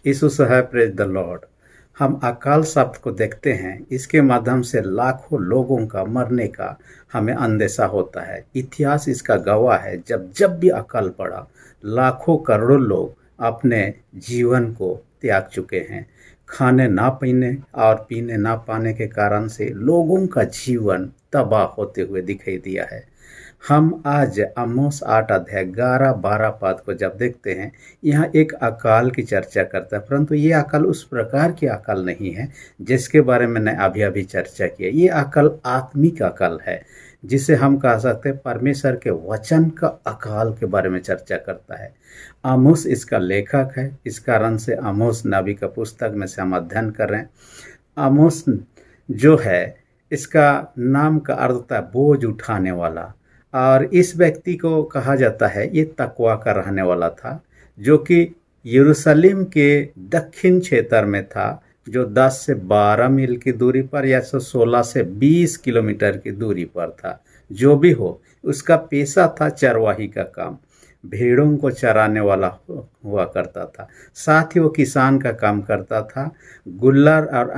यीशु है, praise the Lord. हम अकाल शब्द को देखते हैं, इसके माध्यम से लाखों लोगों का मरने का हमें अंदेशा होता है। इतिहास इसका गवाह है, जब जब भी अकाल पड़ा लाखों करोड़ों लोग अपने जीवन को त्याग चुके हैं। खाने ना पीने और पीने ना पाने के कारण से लोगों का जीवन तबाह होते हुए दिखाई दिया है। हम आज आमोस 8 अध्याय 11-12 पद को जब देखते हैं, यहाँ एक अकाल की चर्चा करता है, परंतु ये अकाल उस प्रकार की अकाल नहीं है जिसके बारे में मैंने अभी अभी चर्चा किया। ये अकाल आत्मिक अकाल है, जिसे हम कह सकते हैं परमेश्वर के वचन का अकाल के बारे में चर्चा करता है। आमोस इसका लेखक है, इस कारण से आमोस नबी का पुस्तक में से हम अध्ययन कर रहे हैं। आमोस जो है, इसका नाम का अर्थ होता है बोझ उठाने वाला, और इस व्यक्ति को कहा जाता है ये तकवा का रहने वाला था, जो कि यरूशलेम के दक्षिण क्षेत्र में था, जो 10 से 12 मील की दूरी पर या 16 से 20 किलोमीटर की दूरी पर था। जो भी हो, उसका पेशा था चरवाही का काम, भेड़ों को चराने वाला हुआ करता था। साथ ही वो किसान का काम करता था, गुल्लर और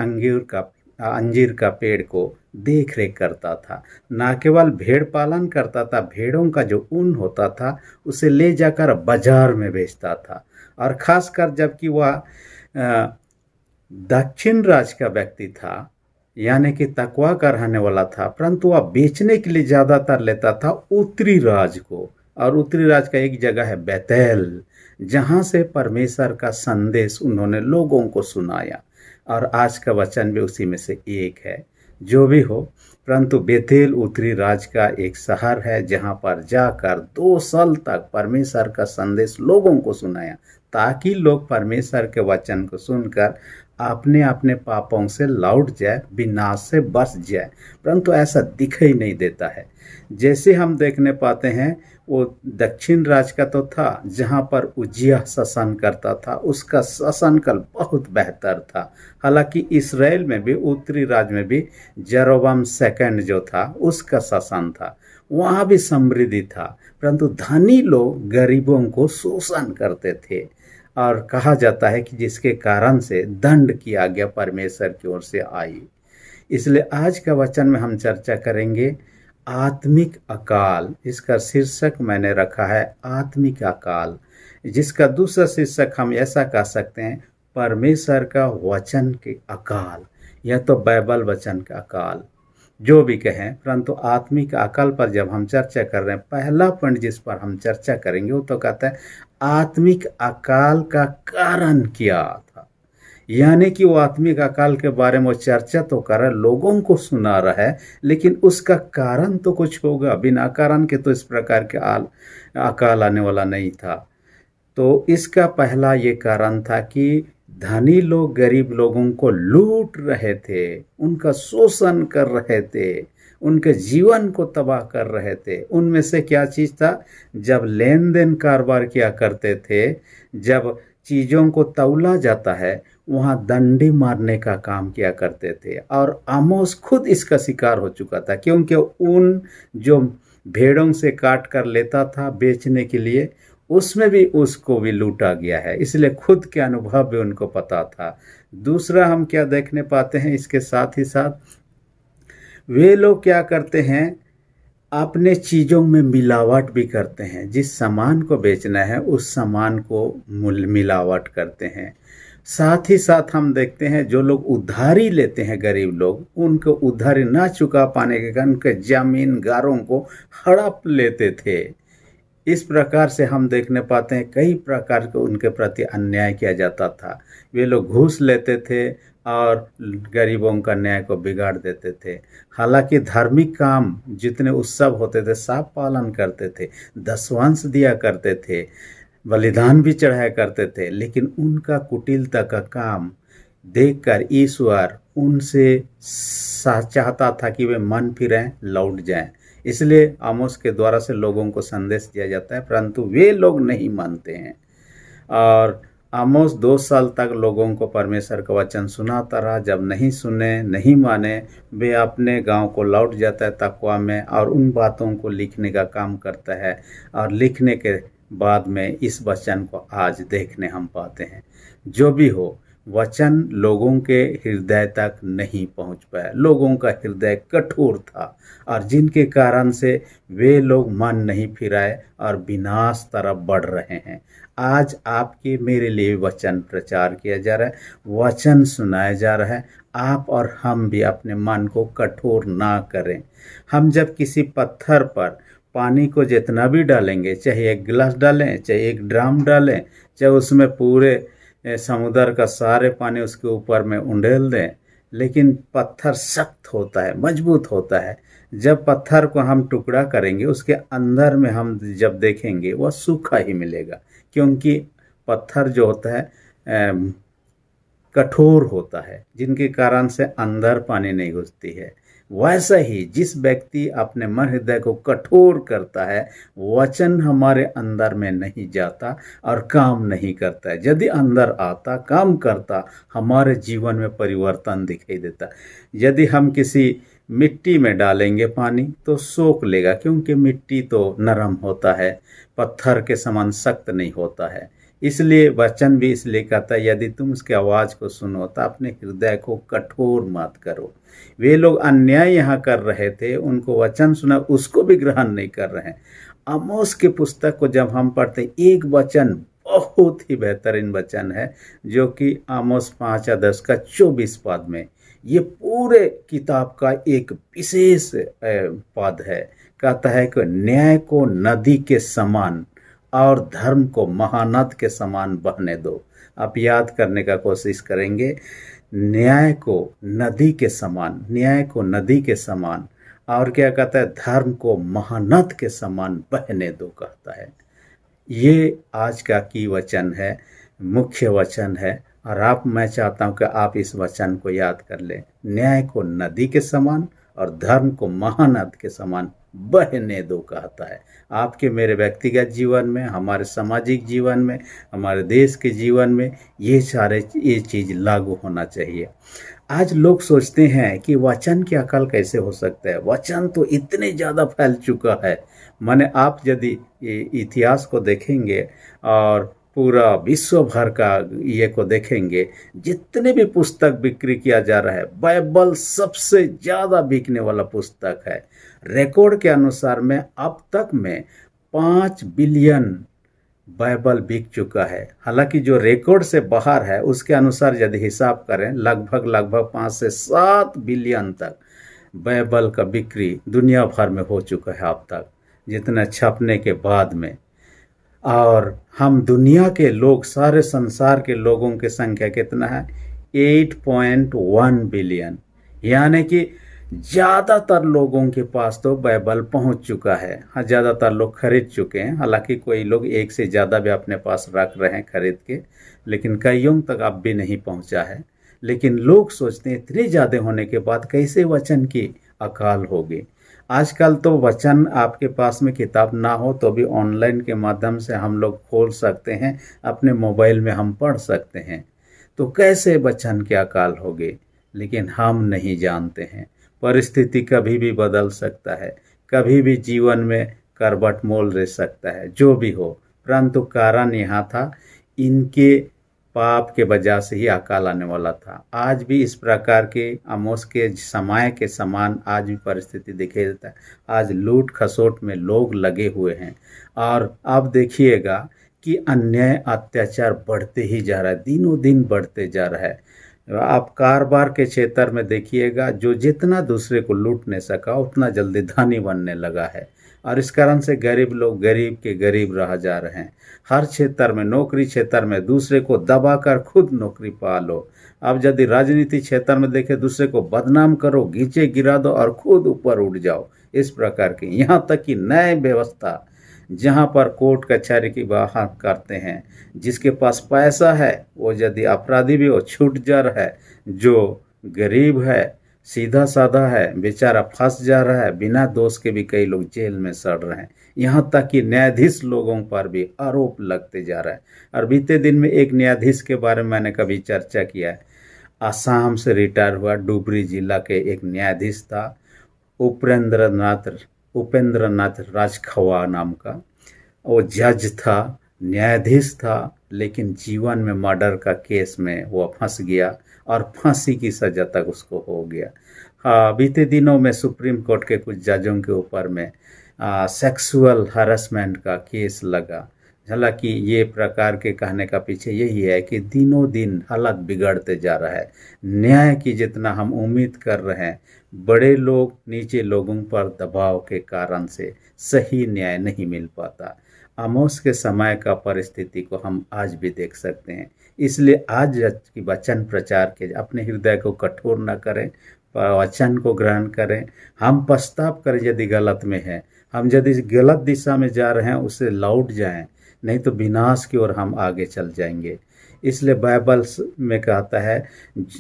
अंजीर का पेड़ को देख रेख करता था। न केवल भेड़ पालन करता था, भेड़ों का जो ऊन होता था उसे ले जाकर बाजार में बेचता था। और खासकर जबकि वह दक्षिण राज्य का व्यक्ति था, यानी कि तकवा का रहने वाला था, परंतु वह बेचने के लिए ज़्यादातर लेता था उत्तरी राज्य को। और उत्तरी राज्य का एक जगह है बेतेल, जहाँ से परमेश्वर का संदेश उन्होंने लोगों को सुनाया। और आज का वचन भी उसी में से एक है। जो भी हो, परंतु बेतेल उत्तरी राज्य का एक शहर है, जहाँ पर जाकर 2 साल तक परमेश्वर का संदेश लोगों को सुनाया, ताकि लोग परमेश्वर के वचन को सुनकर अपने अपने पापों से लौट जाए, विनाश से बच जाए। परंतु ऐसा दिखाई नहीं देता है। जैसे हम देखने पाते हैं, वो दक्षिण राज्य का तो था, जहाँ पर उज्जियाह शासन करता था, उसका शासनकाल बहुत बेहतर था। हालांकि इस्राएल में भी, उत्तरी राज्य में भी जेरोबाम सेकंड जो था, उसका शासन था, वहाँ भी समृद्धि था, परंतु धनी लोग गरीबों को शोषण करते थे। और कहा जाता है कि जिसके कारण से दंड की आज्ञा परमेश्वर की ओर से आई। इसलिए आज का वचन में हम चर्चा करेंगे आत्मिक अकाल। इसका शीर्षक मैंने रखा है आत्मिक अकाल, जिसका दूसरा शीर्षक हम ऐसा कह सकते हैं परमेश्वर का वचन के अकाल, या तो बाइबल वचन का अकाल, जो भी कहें। परंतु आत्मिक अकाल पर जब हम चर्चा कर रहे हैं, पहला पॉइंट जिस पर हम चर्चा करेंगे वो तो कहता है आत्मिक अकाल का कारण क्या था। यानी कि वो आत्मिक अकाल के बारे में वो चर्चा तो कर रहा है, लोगों को सुना रहा है, लेकिन उसका कारण तो कुछ होगा। बिना कारण के तो इस प्रकार के अकाल आने वाला नहीं था। तो इसका पहला ये कारण था कि धनी लोग गरीब लोगों को लूट रहे थे, उनका शोषण कर रहे थे, उनके जीवन को तबाह कर रहे थे। उनमें से क्या चीज़ था, जब लेन देन कारोबार किया करते थे, जब चीज़ों को तौला जाता है, वहाँ डंडी मारने का काम किया करते थे। और आमोस खुद इसका शिकार हो चुका था, क्योंकि ऊन जो भेड़ों से काट कर लेता था बेचने के लिए, उसमें भी उसको भी लूटा गया है। इसलिए खुद के अनुभव भी उनको पता था। दूसरा हम क्या देखने पाते हैं, इसके साथ ही साथ वे लोग क्या करते हैं, अपने चीज़ों में मिलावट भी करते हैं। जिस सामान को बेचना है उस सामान को मिलावट करते हैं। साथ ही साथ हम देखते हैं जो लोग उधारी लेते हैं, गरीब लोग, उनको उधारी ना चुका पाने के कारण उनके जमींदारों को हड़प लेते थे। इस प्रकार से हम देखने पाते हैं कई प्रकार के उनके प्रति अन्याय किया जाता था। वे लोग घूस लेते थे और गरीबों का न्याय को बिगाड़ देते थे। हालांकि धार्मिक काम जितने उत्सव होते थे सब पालन करते थे, दशवांश दिया करते थे, बलिदान भी चढ़ाया करते थे, लेकिन उनका कुटिलता का काम देखकर ईश्वर उनसे चाहता था कि वे मन फिरें, लौट जाएं। इसलिए आमोस के द्वारा से लोगों को संदेश दिया जाता है, परंतु वे लोग नहीं मानते हैं। और आमोस 2 साल तक लोगों को परमेश्वर का वचन सुनाता रहा। जब नहीं सुने, नहीं माने, वे अपने गांव को लौट जाता है तकवा में, और उन बातों को लिखने का काम करता है। और लिखने के बाद में इस वचन को आज देखने हम पाते हैं। जो भी हो, वचन लोगों के हृदय तक नहीं पहुंच पाया। लोगों का हृदय कठोर था और जिनके कारण से वे लोग मन नहीं फिराए और विनाश तरफ बढ़ रहे हैं। आज आपके मेरे लिए वचन प्रचार किया जा रहा है, वचन सुनाया जा रहा है। आप और हम भी अपने मन को कठोर ना करें। हम जब किसी पत्थर पर पानी को जितना भी डालेंगे, चाहे एक गिलास डालें, चाहे एक ड्राम डालें, चाहे उसमें पूरे समुद्र का सारे पानी उसके ऊपर में उंडेल दें, लेकिन पत्थर सख्त होता है, मजबूत होता है। जब पत्थर को हम टुकड़ा करेंगे, उसके अंदर में हम जब देखेंगे वह सूखा ही मिलेगा, क्योंकि पत्थर जो होता है कठोर होता है, जिनके कारण से अंदर पानी नहीं घुसती है। वैसा ही जिस व्यक्ति अपने मन हृदय को कठोर करता है, वचन हमारे अंदर में नहीं जाता और काम नहीं करता है। यदि अंदर आता, काम करता, हमारे जीवन में परिवर्तन दिखाई देता। यदि हम किसी मिट्टी में डालेंगे पानी तो सोख लेगा, क्योंकि मिट्टी तो नरम होता है, पत्थर के समान सख्त नहीं होता है। इसलिए वचन भी इसलिए कहता है, यदि तुम उसकी आवाज़ को सुनो तो अपने हृदय को कठोर मत करो। वे लोग अन्याय यहाँ कर रहे थे, उनको वचन सुना, उसको भी ग्रहण नहीं कर रहे हैं। आमोस की पुस्तक को जब हम पढ़ते, एक वचन बहुत ही बेहतरीन वचन है, जो कि आमोस 5:10 का 24 पद में, ये पूरे किताब का एक विशेष पद है। कहता है कि न्याय को नदी के समान और धर्म को महानद के समान बहने दो। आप याद करने का कोशिश करेंगे, न्याय को नदी के समान, न्याय को नदी के समान, और क्या कहता है, धर्म को महानद के समान बहने दो कहता है। ये आज का की वचन है, मुख्य वचन है, और मैं चाहता हूँ कि आप इस वचन को याद कर लें। न्याय को नदी के समान और धर्म को महानद के समान बहने दो कहता है। आपके मेरे व्यक्तिगत जीवन में, हमारे सामाजिक जीवन में, हमारे देश के जीवन में ये चीज़ लागू होना चाहिए। आज लोग सोचते हैं कि वचन की अकल कैसे हो सकता है, वचन तो इतने ज़्यादा फैल चुका है। माने आप यदि इतिहास को देखेंगे और पूरा विश्व भर का ये को देखेंगे, जितने भी पुस्तक बिक्री किया जा रहा है, बाइबल सबसे ज़्यादा बिकने वाला पुस्तक है। रिकॉर्ड के अनुसार में अब तक में 5 बिलियन बाइबल बिक चुका है। हालांकि जो रिकॉर्ड से बाहर है उसके अनुसार यदि हिसाब करें, लगभग 5 से 7 बिलियन तक बाइबल का बिक्री दुनिया भर में हो चुका है अब तक, जितना छपने के बाद में। और हम दुनिया के लोग, सारे संसार के लोगों की संख्या कितना है, 8.1 बिलियन, यानी कि ज़्यादातर लोगों के पास तो बाइबल पहुंच चुका है। हाँ, ज़्यादातर लोग खरीद चुके हैं, हालांकि कोई लोग एक से ज़्यादा भी अपने पास रख रहे हैं खरीद के, लेकिन कईयों तक अब भी नहीं पहुंचा है। लेकिन लोग सोचते हैं इतने ज़्यादा होने के बाद कैसे वचन की अकाल होगी। आजकल तो वचन आपके पास में किताब ना हो तो भी ऑनलाइन के माध्यम से हम लोग खोल सकते हैं, अपने मोबाइल में हम पढ़ सकते हैं। तो कैसे वचन की अकाल होगी, लेकिन हम नहीं जानते हैं। परिस्थिति कभी भी बदल सकता है, कभी भी जीवन में करवट मोल ले सकता है, जो भी हो, परंतु कारण यहाँ था, इनके पाप के वजह से ही अकाल आने वाला था। आज भी इस प्रकार के आमोस के समय के समान आज भी परिस्थिति दिखाई देता है। आज लूट खसोट में लोग लगे हुए हैं, और अब देखिएगा कि अन्याय अत्याचार बढ़ते ही जा रहा है, दिनों दिन बढ़ते जा रहा है। आप कारोबार के क्षेत्र में देखिएगा, जो जितना दूसरे को लूट नहीं सका उतना जल्दी धनी बनने लगा है, और इस कारण से गरीब लोग गरीब के गरीब रह जा रहे हैं। हर क्षेत्र में, नौकरी क्षेत्र में दूसरे को दबाकर खुद नौकरी पा लो। अब यदि राजनीति क्षेत्र में देखें, दूसरे को बदनाम करो, गीचे गिरा दो और खुद ऊपर उठ जाओ। इस प्रकार की, यहाँ तक कि न्याय व्यवस्था, जहाँ पर कोर्ट कचहरी की बाहर करते हैं, जिसके पास पैसा है वो यदि अपराधी भी हो छूट जा रहा है, जो गरीब है, सीधा साधा है, बेचारा फंस जा रहा है, बिना दोष के भी कई लोग जेल में सड़ रहे हैं। यहाँ तक कि न्यायाधीश लोगों पर भी आरोप लगते जा रहा है। और बीते दिन में एक न्यायाधीश के बारे में मैंने कभी चर्चा किया है, आसाम से रिटायर हुआ डुबरी जिला के एक न्यायाधीश था, उपेंद्र नाथ राजखवा नाम का। वो जज था, न्यायाधीश था, लेकिन जीवन में मर्डर का केस में वो फंस गया और फांसी की सजा तक उसको हो गया। हाँ, बीते दिनों में सुप्रीम कोर्ट के कुछ जजों के ऊपर में सेक्सुअल हरासमेंट का केस लगा। हालांकि ये प्रकार के कहने का पीछे यही है कि दिनों दिन हालत बिगड़ते जा रहा है। न्याय की जितना हम उम्मीद कर रहे हैं, बड़े लोग नीचे लोगों पर दबाव के कारण से सही न्याय नहीं मिल पाता। आमोस के समय का परिस्थिति को हम आज भी देख सकते हैं। इसलिए आज की वचन प्रचार के अपने हृदय को कठोर न करें, वचन को ग्रहण करें। हम पछताव करें यदि गलत में है, हम यदि गलत दिशा में जा रहे हैं उससे लौट जाएं, नहीं तो विनाश की ओर हम आगे चल जाएंगे। इसलिए बाइबल में कहता है,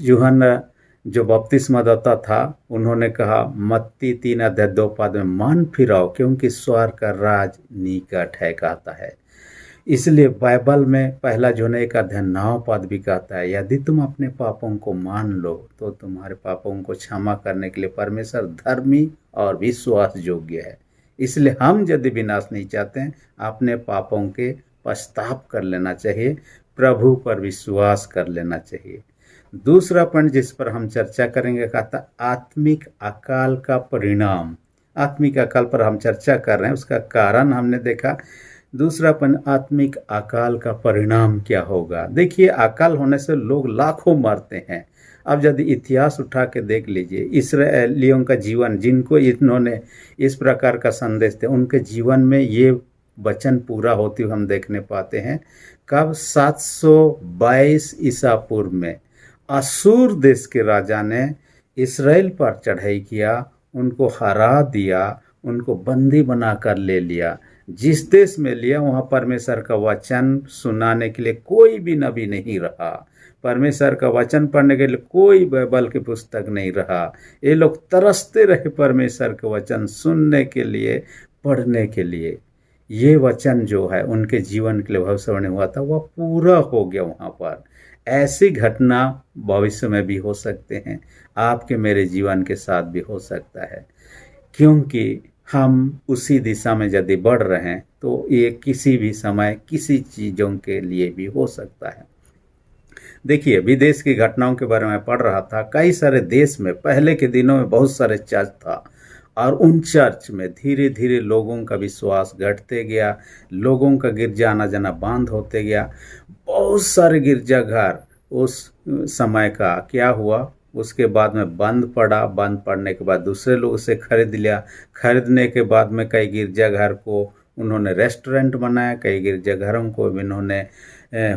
यूहन्ना जो बपतिस्मा देता था, उन्होंने कहा मत्ती 3:2 में मन फिराओ क्योंकि स्वर्ग का राज निकट है कहता है। इसलिए बाइबल में पहला यूहन्ना 1:9 भी कहता है, यदि तुम अपने पापों को मान लो तो तुम्हारे पापों को क्षमा करने के लिए परमेश्वर धर्मी और विश्वास योग्य है। इसलिए हम यदि विनाश नहीं चाहते हैं, अपने पापों के पछताव कर लेना चाहिए, प्रभु पर विश्वास कर लेना चाहिए। दूसरा पॉइंट जिस पर हम चर्चा करेंगे कहता आत्मिक अकाल का परिणाम। आत्मिक अकाल पर हम चर्चा कर रहे हैं, उसका कारण हमने देखा। दूसरा पॉइंट आत्मिक अकाल का परिणाम क्या होगा। देखिए, अकाल होने से लोग लाखों मरते हैं। अब यदि इतिहास उठा के देख लीजिए, इसराइलियों का जीवन, जिनको इन्होंने इस प्रकार का संदेश दिया, उनके जीवन में ये वचन पूरा होते हुए हम देखने पाते हैं। कब? 722 ईसा पूर्व में असूर देश के राजा ने इसराइल पर चढ़ाई किया, उनको हरा दिया, उनको बंदी बनाकर ले लिया। जिस देश में लिया वहाँ परमेश्वर का वचन सुनाने के लिए कोई भी नबी नहीं रहा, परमेश्वर का वचन पढ़ने के लिए कोई बाइबल की पुस्तक नहीं रहा। ये लोग तरसते रहे परमेश्वर का वचन सुनने के लिए, पढ़ने के लिए। ये वचन जो है उनके जीवन के लिए भविष्यवाणी हुआ था, वह पूरा हो गया वहाँ पर। ऐसी घटना भविष्य में भी हो सकते हैं, आपके मेरे जीवन के साथ भी हो सकता है, क्योंकि हम उसी दिशा में यदि बढ़ रहे हैं तो ये किसी भी समय किसी चीज़ों के लिए भी हो सकता है। देखिए, विदेश की घटनाओं के बारे में पढ़ रहा था। कई सारे देश में पहले के दिनों में बहुत सारे चर्च था और उन चर्च में धीरे धीरे लोगों का विश्वास घटते गया, लोगों का गिरजा आना जाना बंद होते गया। बहुत सारे गिरजाघर उस समय का क्या हुआ, उसके बाद में बंद पड़ा। बंद पड़ने के बाद दूसरे लोग उसे खरीद लिया। खरीदने के बाद में कई गिरजाघर को उन्होंने रेस्टोरेंट बनाया, कई गिरजाघरों को उन्होंने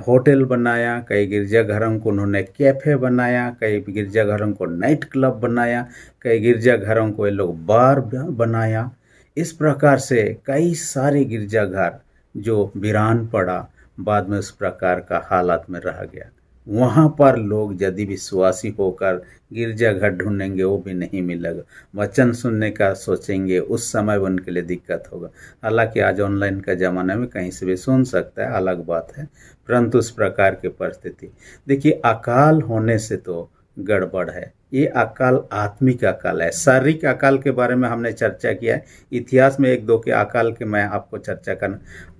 होटल बनाया, कई गिरजाघरों को उन्होंने कैफ़े बनाया, कई गिरजाघरों को नाइट क्लब बनाया, कई गिरजाघरों को ये लोग बार बनाया। इस प्रकार से कई सारे गिरजाघर जो वीरान पड़ा, बाद में उस प्रकार का हालत में रह गया। वहाँ पर लोग यदि विश्वासी होकर गिरजाघर ढूंढेंगे वो भी नहीं मिलेगा, वचन सुनने का सोचेंगे, उस समय उनके लिए दिक्कत होगा। हालांकि आज ऑनलाइन का ज़माना में कहीं से भी सुन सकता है, अलग बात है, परंतु उस प्रकार की परिस्थिति। देखिए, अकाल होने से तो गड़बड़ है। ये अकाल आत्मिक अकाल है। शारीरिक अकाल के बारे में हमने चर्चा किया है, इतिहास में एक दो के अकाल के मैं आपको चर्चा करना।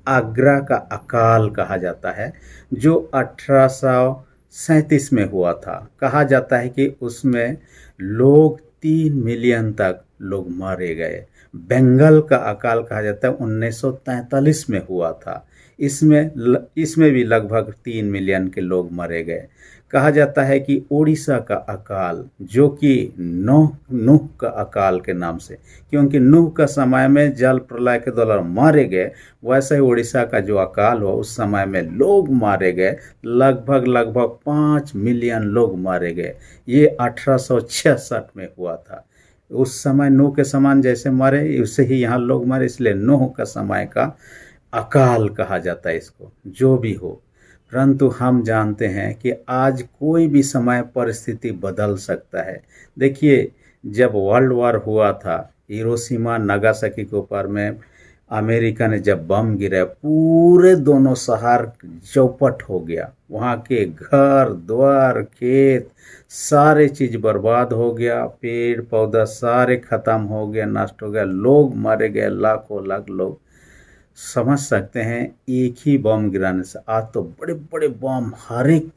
आगरा का अकाल कहा जाता है, जो 1837 में हुआ था। कहा जाता है कि उसमें लोग 3 मिलियन तक लोग मारे गए। बंगाल का अकाल कहा जाता है 1943 में हुआ था। इसमें भी लगभग 3 मिलियन के लोग मारे गए। कहा जाता है कि उड़ीसा का अकाल, जो कि नूह का अकाल के नाम से, क्योंकि नूह का समय में जल प्रलय के दौरान मारे गए, वैसे ही उड़ीसा का जो अकाल हुआ उस समय में लोग मारे गए। लगभग 5 मिलियन लोग मारे गए। ये 1866 में हुआ था। उस समय नूह के समान जैसे मारे, उससे ही यहाँ लोग मारे, इसलिए नूह का समय का अकाल कहा जाता है इसको। जो भी हो, परंतु हम जानते हैं कि आज कोई भी समय परिस्थिति बदल सकता है। देखिए, जब वर्ल्ड वॉर हुआ था, हिरोशिमा नागासाकी के ऊपर में अमेरिका ने जब बम गिराया, पूरे दोनों शहर चौपट हो गया। वहाँ के घर द्वार खेत सारे चीज़ बर्बाद हो गया, पेड़ पौधा सारे खत्म हो गया, नष्ट हो गया, लोग मारे गए, लाखों लाख लोग। समझ सकते हैं एक ही बम गिराने से। आज तो बड़े बड़े बम हर एक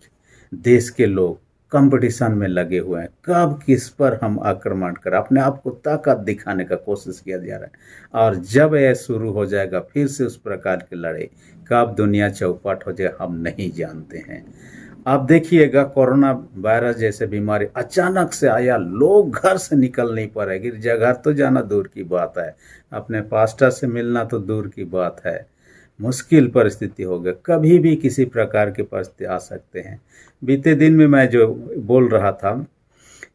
देश के लोग कंपटीशन में लगे हुए हैं, कब किस पर हम आक्रमण कर अपने आप को ताकत दिखाने का कोशिश किया जा रहा है। और जब यह शुरू हो जाएगा फिर से उस प्रकार की लड़ाई, कब दुनिया चौपट हो जाए हम नहीं जानते हैं। आप देखिएगा कोरोना वायरस जैसे बीमारी अचानक से आया, लोग घर से निकल नहीं पा रहे, गिरजाघर तो जाना दूर की बात है, अपने पास्टर से मिलना तो दूर की बात है। मुश्किल परिस्थिति हो गई, कभी भी किसी प्रकार की परिस्थिति आ सकते हैं। बीते दिन में मैं जो बोल रहा था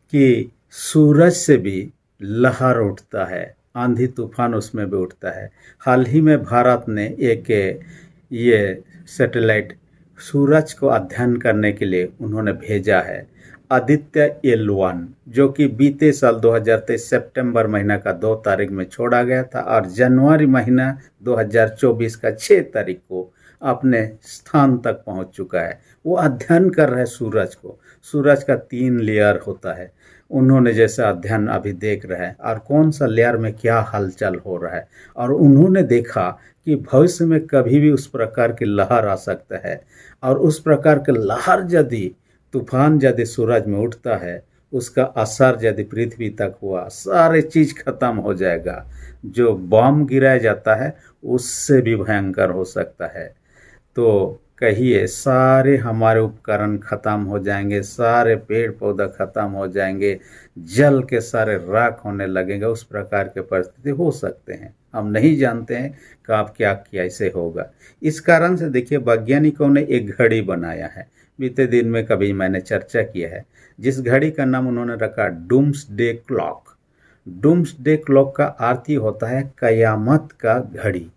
कि सूरज से भी लहर उठता है, आंधी तूफान उसमें भी उठता है। हाल ही में भारत ने एक ये सैटेलाइट सूरज को अध्ययन करने के लिए उन्होंने भेजा है, आदित्य L1, जो कि बीते साल 2023 सितंबर महीना का 2 तारीख में छोड़ा गया था और जनवरी महीना 2024 का 6 तारीख को अपने स्थान तक पहुंच चुका है। वो अध्ययन कर रहे सूरज को। सूरज का 3 लेयर होता है, उन्होंने जैसा अध्ययन अभी देख रहे हैं और कौन सा लेयर में क्या हलचल हो रहा है। और उन्होंने देखा कि भविष्य में कभी भी उस प्रकार की लहर आ सकता है, और उस प्रकार के लहर यदि तूफान यदि सूरज में उठता है, उसका असर यदि पृथ्वी तक हुआ, सारे चीज खत्म हो जाएगा। जो बम गिराया जाता है उससे भी भयंकर हो सकता है। तो कहिए सारे हमारे उपकरण खत्म हो जाएंगे, सारे पेड़ पौधा खत्म हो जाएंगे, जल के सारे राख होने लगेंगे, उस प्रकार के परिस्थिति हो सकते हैं। हम नहीं जानते हैं कब क्या कैसे होगा। इस कारण से देखिए वैज्ञानिकों ने एक घड़ी बनाया है, बीते दिन में कभी मैंने चर्चा किया है, जिस घड़ी का नाम उन्होंने रखा डूम्सडे क्लॉक। डूम्सडे क्लॉक का अर्थ ही होता है कयामत का घड़ी।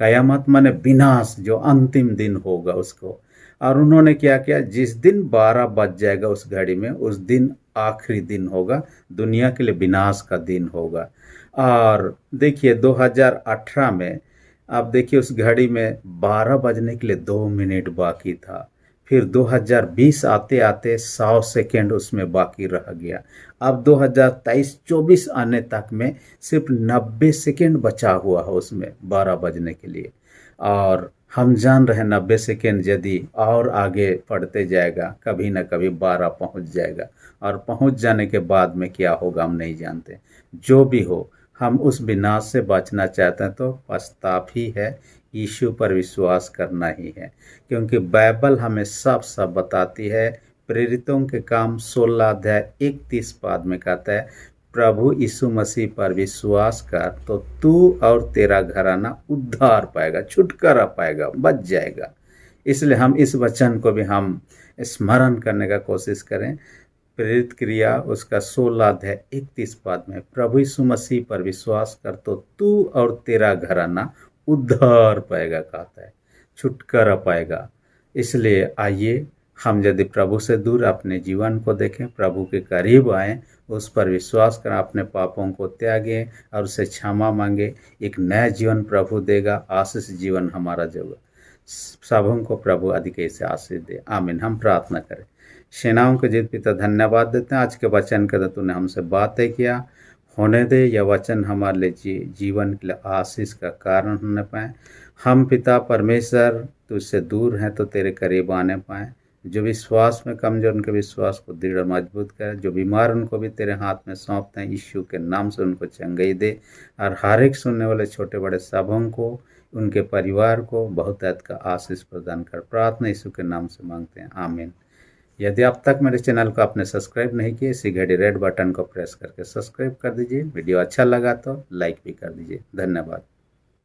कयामत माने विनाश, जो अंतिम दिन होगा उसको। और उन्होंने क्या किया, जिस दिन 12 बज जाएगा उस घड़ी में, उस दिन आखिरी दिन होगा, दुनिया के लिए विनाश का दिन होगा। और देखिए 2018 में आप देखिए उस घड़ी में 12 बजने के लिए 2 मिनट बाकी था। फिर 2020 आते आते 100 सेकेंड उसमें बाकी रह गया। अब 2023-24 आने तक में सिर्फ 90 सेकेंड बचा हुआ है उसमें 12 बजने के लिए। और हम जान रहे हैं 90 सेकेंड यदि और आगे बढ़ते जाएगा कभी न कभी 12 पहुंच जाएगा, और पहुंच जाने के बाद में क्या होगा हम नहीं जानते। जो भी हो, हम उस विनाश से बचना चाहते हैं तो पश्चाताप ही है, यीशु पर विश्वास करना ही है। क्योंकि बाइबल हमें सब बताती है। प्रेरितों के काम 16 अध्याय 31 पद में कहता है, प्रभु यीशु मसीह पर विश्वास कर तो तू और तेरा घराना उद्धार पाएगा, छुटकारा पाएगा, बच जाएगा। इसलिए हम इस वचन को भी हम स्मरण करने का कोशिश करें। प्रेरित क्रिया उसका 16 अध्याय 31 पद में, प्रभु यीशु मसीह पर विश्वास कर तो तू और तेरा घराना उद्धार पाएगा, कहता है, छुटकारा पाएगा। इसलिए आइए हम यदि प्रभु से दूर अपने जीवन को देखें, प्रभु के करीब आएं, उस पर विश्वास करें, अपने पापों को त्यागें और उसे क्षमा मांगे। एक नया जीवन प्रभु देगा, आशीष जीवन हमारा होगा। सबों को प्रभु अधिक से आशीष दे, आमीन। हम प्रार्थना करें। सेनाओं के जीत पिता धन्यवाद देते हैं, आज के वचन के तूने हमसे बातें किया, होने दे यह वचन हमारे लिए जीवन के लिए आशीष का कारण होने पाए। हम पिता परमेश्वर तुझसे दूर हैं तो तेरे करीब आने पाए। जो विश्वास में कमजोर उनके विश्वास को दृढ़ मजबूत कर, जो बीमार उनको भी तेरे हाथ में सौंपते हैं, यीशु के नाम से उनको चंगाई दे। और हर एक सुनने वाले छोटे बड़े सबों को, उनके परिवार को बहुत का आशीष प्रदान कर, प्रार्थना यीशु के नाम से मांगते हैं, आमीन। यदि अब तक मेरे चैनल को आपने सब्सक्राइब नहीं किया, इसी घड़ी रेड बटन को प्रेस करके सब्सक्राइब कर दीजिए। वीडियो अच्छा लगा तो लाइक भी कर दीजिए। धन्यवाद।